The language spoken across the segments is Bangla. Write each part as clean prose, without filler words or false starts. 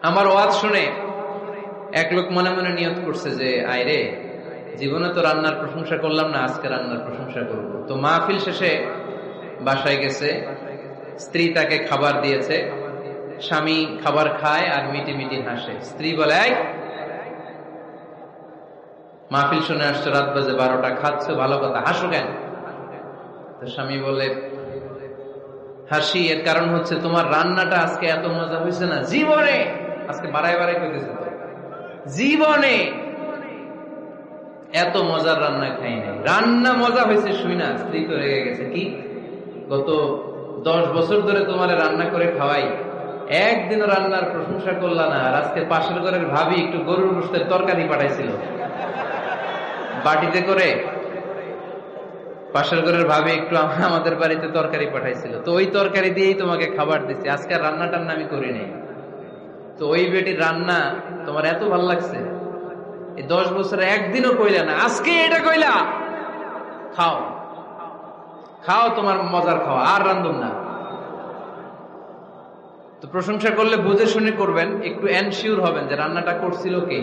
আমার ওয়াজ শুনে এক লোক মনে মনে নিয়ত করছে যে আয়রে, জীবনে তো রান্নার প্রশংসা করলাম না, আজকে রান্নার প্রশংসা করব। তো মাহফিল শেষে বাসায় গেছে, স্ত্রী তাকে খাবার দিয়েছে, স্বামী খাবার খায় আর মিটি মিটি হাসে। স্ত্রী বলে, এই মাহফিল শুনে আসছো, রাত বাজে 12টা, খাচ্ছ ভালো কথা, হাসো কেন? তো স্বামী বলে, হাসি এর কারণ হচ্ছে তোমার রান্নাটা আজকে এত মজা হয়েছে না জীবনে, আজকে বাড়াই বাড়াই করতেছে, তো জীবনে এত মজার রান্না খাই নাই। রান্না মজা হয়েছে শুই না স্ত্রী তো রেগে গেছে, কি গত 10 বছর ধরে তোমার রান্না করে খাওয়াই, একদিনও রান্নার প্রশংসা করলা না, আর আজকে পাশের ঘরের ভাবি একটু গরুর গোশতের তরকারি পাঠাইছিল বাটিতে করে, পাশের ঘরের ভাবি একটু আমাদের বাড়িতে তরকারি পাঠাইছিল, তো ওই তরকারি দিয়েই তোমাকে খাবার দিচ্ছি, আজকে রান্না টান্না আমি করি নাই। তো ওই বেটির রান্না তোমার এত ভালো লাগছে, এই 10 বছরে একদিনও কইলা না, আজকে এটা কইলা, খাও খাও, তোমার মজার খাওয়া, আর রান্ধুম না। তো প্রশংসা করলে বুঝে শুনে করবেন, একটু এনশিওর হবেন যে রান্নাটা করছিল কে,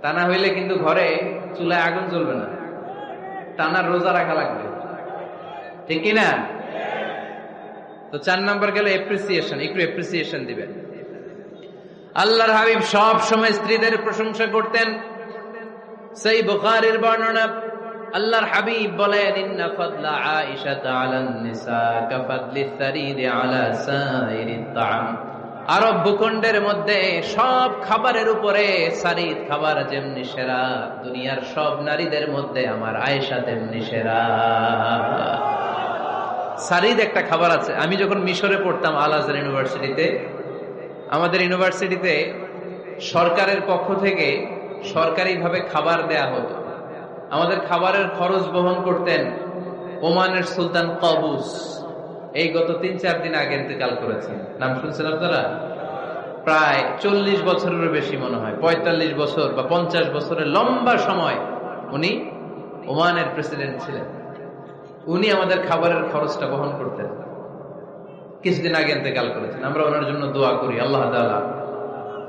তা না হইলে কিন্তু ঘরে চুলায় আগুন জ্বলবে না, টানার রোজা রাখা লাগবে, ঠিক কিনা? তো 4 নাম্বার গেল এপ্রিসিয়েশন, একটু এপ্রিসিয়েশন দিবেন। আল্লাহর হাবিব সব সময় স্ত্রীদের প্রশংসা করতেন। সহিহ বুখারীর বর্ণনা, আল্লাহর হাবিব বলেন, ইন্না ফাদলা আয়েশা আলান নিসা কাফাদলিস সারিদ আলা সাইরিত তাআম। আরব ভূখণ্ডের মধ্যে সব খাবারের উপরে সারিদ খাবার যেমনি সেরা, দুনিয়ার সব নারীদের মধ্যে আমার আয়েশা তেমনি সেরা। সারিদ একটা খাবার আছে। আমি যখন মিশরে পড়তাম আল আজহার ইউনিভার্সিটিতে, আমাদের ইউনিভার্সিটিতে সরকারের পক্ষ থেকে সরকারিভাবে খাবার দেয়া হতো। আমাদের খাবারের খরচ বহন করতেন ওমানের সুলতান কাবুস। এই গত 3-4 দিন আগে ইন্তেকাল করেছেন, নাম শুনছেন আপনারা? প্রায় 40 বছরেরও বেশি মনে হয়, 45 বছর বা 50 বছরের লম্বা সময় উনি ওমানের প্রেসিডেন্ট ছিলেন। উনি আমাদের খাবারের খরচটা বহন করতেন। কিছুদিন আগে ইন্তেকাল করেছেন। আমরা ওনার জন্য দোয়া করি, আল্লাহ তাআলা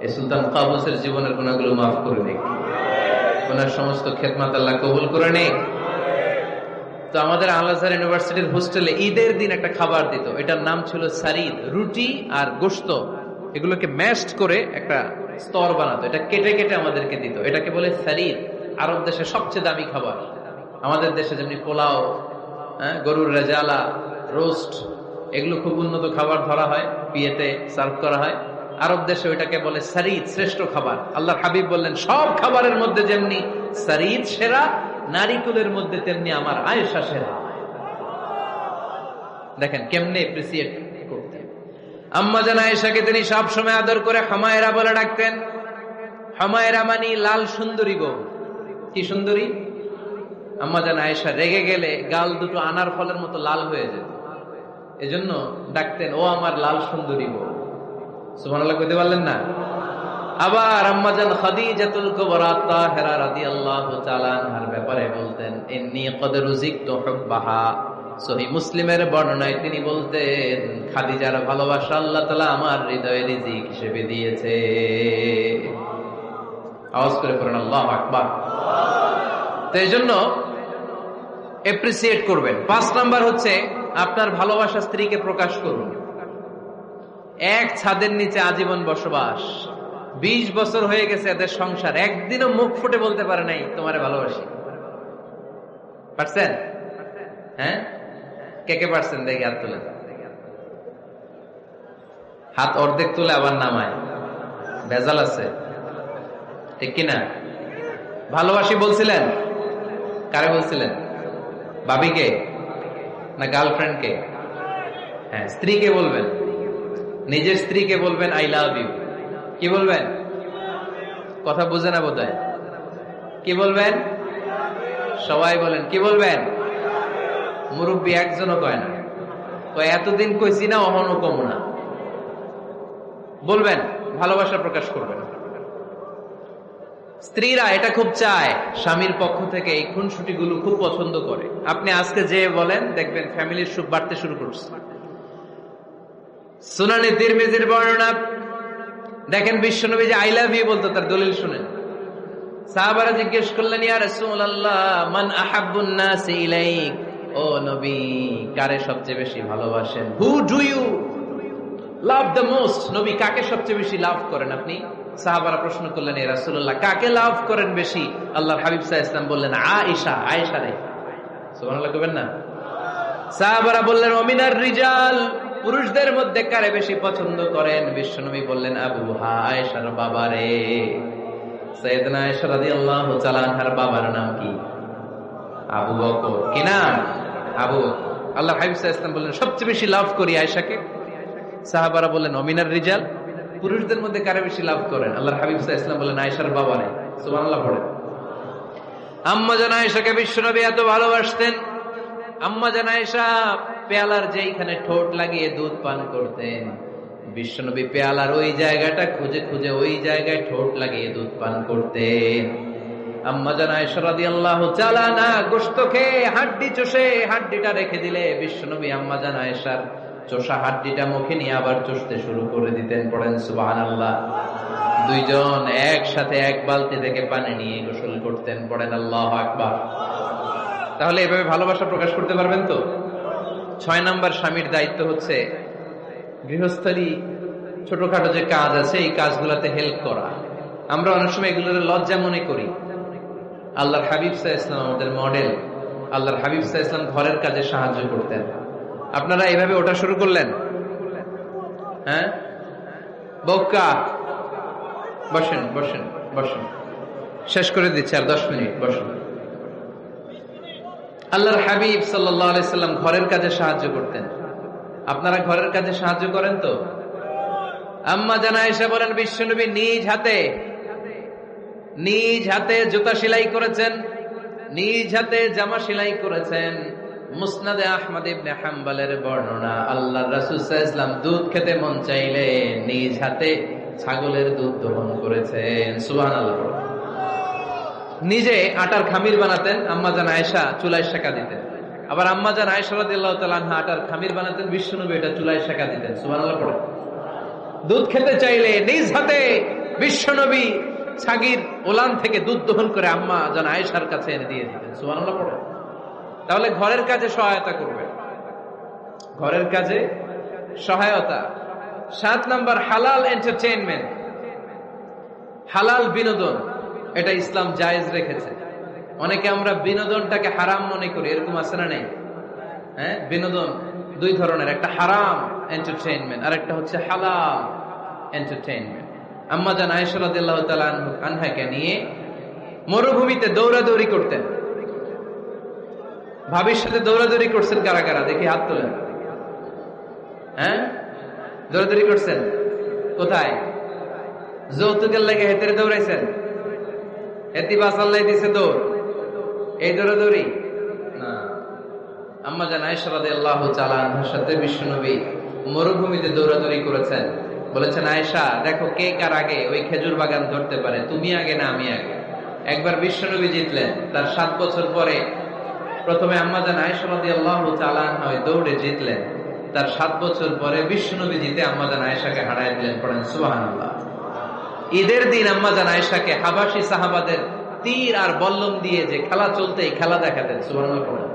এই সুলতান কাবুসের জীবনের গুনাহগুলো মাফ করে দিক, ওনার সমস্ত খেদমত আল্লাহ কবুল করে নিক। তো আমাদের আল আজহার ইউনিভার্সিটির হোস্টেলে ঈদের দিন একটা খাবার দিত, এটার নাম ছিল সারিদ। রুটি আর গোশত এগুলোকে ম্যাশড করে একটা স্তর বানাতো, এটা কেটে কেটে আমাদেরকে দিত, এটাকে বলে সারিদ। আরব দেশে সবচেয়ে দামি খাবার। আমাদের দেশে যেমনি পোলাও, গরুর রেজালা, রোস্ট, এগুলো খুব উন্নত খাবার ধরা হয়, বিয়েতে সার্ভ করা হয়। আরব দেশে ওইটাকে বলে সারিদ, শ্রেষ্ঠ খাবার। আল্লাহর হাবিব বললেন, সব খাবারের মধ্যে যেমনি সারিদ সেরা, নারীকুলের মধ্যে তেমনি আমার আয়েশা সেরা। দেখেন কেমনে এপ্রিসিয়েট করতেন। আম্মা জান আয়েশাকে তিনি সব সময় আদর করে হামায়রা বলে ডাকতেন। হামায়রা মানে লাল সুন্দরী বউ। কি সুন্দরী? আম্মা জান আয়েশা রেগে গেলে গাল দুটো আনার ফলের মতো লাল হয়ে যেত, এজন্য ডাকতেন, ও আমার লাল সুন্দরী বউ। সুবহানাল্লাহ কইতে পারলেন না? আবার আম্মা জান খাদিজাতুল কুবরা তাহেরা রাদিয়াল্লাহু তাআলা আনহার ব্যাপারে বলতেন, ইন্নী ক্বাদ রুজিকতু হুব্বাহা। সহিহ মুসলিমের বর্ণনায় তিনি বলতেন, খাদিজার ভালোবাসা আল্লাহ তাআলা আমার হৃদয়ে রিজিক হিসেবে দিয়েছে। আওয়াজ করে পড়েন আল্লাহু আকবার। তো এইজন্য এপ্রিসিয়েট করবেন। 5 নাম্বার হচ্ছে আপনার ভালোবাসা স্ত্রীকে প্রকাশ করুন। এক ছাদের নিচে আজীবন বসবাস, 20 বছর হয়ে গেছে এদের সংসার, একদিনও মুখ ফুটে বলতে পারে নাই তোমারে ভালোবাসি। পারছেন? হ্যাঁ, কে কে পারছেন? দেখি হাত তুলেন। হাত অর্ধেক তুলে আবার নামায়, ভেজাল আছে, ঠিক কিনা? ভালোবাসি বলছিলেন? কারে বলছিলেন? ভাবিকে না গার্লফ্রেন্ডকে? হ্যাঁ, স্ত্রীকে বলবেন, নিজের স্ত্রীকে বলবেন আই লাভ ইউ। কি বলবেন? কথা বুঝে না বোধহয়। কি বলবেন? সবাই বলেন, কি বলবেন? মুরব্বী একজনও কয় না, কয় এতদিন কইছি না, অহনো কম না। বলবেন, ভালোবাসা প্রকাশ করবেন। স্ত্রীরা এটা খুব চায়, স্বামীর পক্ষ থেকে এই খুনসুটি গুলো খুব পছন্দ করে। আপনি আজকে যে বলেন, দেখবেন ফ্যামিলির সুখ বাড়তে শুরু করছে। সুনানে তিরমিজির বর্ণনা, দেখেন বিশ্বনবী যে আই লাভ ইউ বলতো, তার দলিল শুনেন। সাহাবারা জিজ্ঞেস করলেন, ইয়া রাসূলুল্লাহ মান আহাব্বুন নাস ইলাইক, ও নবী কারে সবচেয়ে বেশি ভালোবাসেন? Who do you love the most, নবী কাকে সবচেয়ে বেশি লাভ করেন আপনি? সাহাবারা প্রশ্ন করলেন, ইয়া রাসূলুল্লাহ কাকে লাভ করেন বেশি? আল্লাহর হাবিব সাল্লাল্লাহু আলাইহি ওয়াসাল্লাম বললেন, আয়েশা, আয়েশা রে। সুবহানাল্লাহ কইবেন না? সাহাবারা বললেন, ওমিনার রিজাল, পুরুষদের মধ্যে কারে বেশি পছন্দ করেন? বিশ্বনবী বললেন, আবুহা, আয়েশার বাবা রে। সাইয়েদনা আয়েশা রাদিয়াল্লাহু তাআলা আনহার বাবার নাম কি? আবু বকর। কি নাম? আবু বকর। আল্লাহর হাবিব সাল্লাল্লাহু আলাইহি ওয়াসাল্লাম বললেন, সবচেয়ে বেশি লাভ করি আয়েশাকে। সাহাবারা বললেন, ওমিনার রিজাল, পুরুষদের মধ্যে কারে বেশি লাভ করেন? আল্লাহর হাবিব সাল্লাল্লাহু আলাইহি ওয়াসাল্লাম বললেন, আয়েশার বাবা রে। সুবহানাল্লাহ পড়েন। আম্মা জান আয়েশাকে বিশ্বনবী এত ভালোবাসতেন। আম্মা জান আয়েশা পেয়ালার যেইখানে ঠোঁট লাগিয়ে দুধ পান করতেন, বিশ্বনবী পেয়ালার ওই জায়গাটা খুঁজে খুঁজে ওই জায়গায় ঠোঁট লাগিয়ে দুধ পান করতেন। আম্মা জান আয়েশা রাদিয়াল্লাহু তাআলা না গোশত খেয়ে হাড্ডি চষে হাড্ডিটা রেখে দিলে বিশ্বনবী আম্মা জান আয়েশার চষা হাড্ডিটা মুখে নিয়ে আবার চষতে শুরু করে দিতেন। পড়েন সুবহানাল্লাহ। দুইজন একসাথে এক বালতি থেকে পানি নিয়ে গোসল করতেন। পড়েন আল্লাহু আকবার। তাহলে এভাবে ভালোবাসা প্রকাশ করতে পারবেন তো? 6 নাম্বার স্বামীর দায়িত্ব হচ্ছে গৃহস্থলী ছোটখাটো যে কাজ আছে এই কাজগুলোতে হেল্প করা। আমরা অনেক সময় এগুলোর লজ্জা মনে করি। আল্লাহর হাবিব সাল্লাল্লাহু আলাইহি ওয়াসাল্লাম আমাদের মডেল। আল্লাহর হাবিব সাল্লাল্লাহু আলাইহি ওয়াসাল্লাম ঘরের কাজে সাহায্য করতেন। আপনারা এইভাবে ওটা শুরু করলেন? হ্যাঁ, বউকা বসেন বসেন বসেন, শেষ করে দিচ্ছি আর 10 মিনিট, বসেন। আল্লাহর হাবিব সাল্লাল্লাহু আলাইহি সাল্লাম ঘরের কাজে সাহায্য করতেন। আপনারা ঘরের কাজে সাহায্য করেন তো? আম্মা জান আয়েশা বলেন, বিশ্বনবী নিজ হাতে জুতা সেলাই করেছেন, নিজ হাতে জামা সেলাই করেছেন। মুসনাদে আহমদ ইবনে হাম্বলের বর্ণনা, আল্লাহর রাসূল সাল্লাল্লাহু আলাইহি ওয়াসাল্লাম দুধ খেতে মন চাইলে নিজ হাতে ছাগলের দুধ দহন করেছেন। সুবহানাল্লাহ। নিজে আটার খামির বানাতেন, আম্মা জান আয়েশা চুলায় সেকা দিতেন। আবার আম্মা জান আয়েশা রাদিয়াল্লাহু তাআলা আনহা আটার খামির বানাতেন, বিশ্বনবী এটা চুলায় সেকা দিতেন। সুবহানাল্লাহ পড়ে। দুধ খেতে চাইলে নিজ হাতে বিশ্বনবী ছাগির ওলান থেকে দুধ দহন করে আম্মা জান আয়েশার কাছে এনে দিয়ে দিতেন। সুবহানাল্লাহ পড়ে। তাহলে ঘরের কাজে সহায়তা করবে, ঘরের কাজে সহায়তা। 7 নাম্বার হালাল এন্টারটেইনমেন্ট, হালাল বিনোদন, এটা ইসলাম জায়েজ রেখেছে। অনেকে আমরা বিনোদনটাকে হারাম মনে করি, এরকম আছে না নাই? হ্যাঁ, বিনোদন 2 ধরনের, একটা হারাম এন্টারটেইনমেন্ট আর একটা হচ্ছে হালাল এন্টারটেইনমেন্ট। আম্মা জান আয়েশা রাদিয়াল্লাহু তাআলা আনহাকে নিয়ে মরুভূমিতে দৌড়াদৌড়ি করতেন। ভাবির সাথে দৌড়াদৌড়ি করছেন কারা কারা? দেখি হাত তোলেন। হ্যাঁ, দৌড়াদৌড়ি করছেন কোথায়? যৌতুকের লাগে হেতের দৌড়াইছেন? হেতি বাসাল্লাই দিছে দৌড়, এই দৌড়াদৌড়ি না। আম্মা জান আয়েশা রাদিয়াল্লাহু তাআলা আনহার সাথে বিশ্বনবী মরুভূমিতে দৌড়াদৌড়ি করেছেন। বলেছেন, আয়েশা দেখো কে কার আগে ওই খেজুর বাগান ধরতে পারে, তুমি আগে না আমি আগে। একবার বিশ্বনবী জিতলেন, তার 7 বছর পরে প্রথমে আম্মা জান আয়েশা রাদিয়াল্লাহু তাআলা আনহা দৌড়ে জিতলেন। তার 7 বছর পরে বিশ্বনবী জিতে আম্মা জান আয়েশাকে হারায় দিলেন। পড়েন সুবহানাল্লাহ। ঈদের দিন আম্মা জান আয়েশাকে হাবাসী সাহাবাদের তীর আর বল্লম দিয়ে যে খেলা চলতে, এই খেলা দেখাতেন। সুবহানাল্লাহ পড়েন।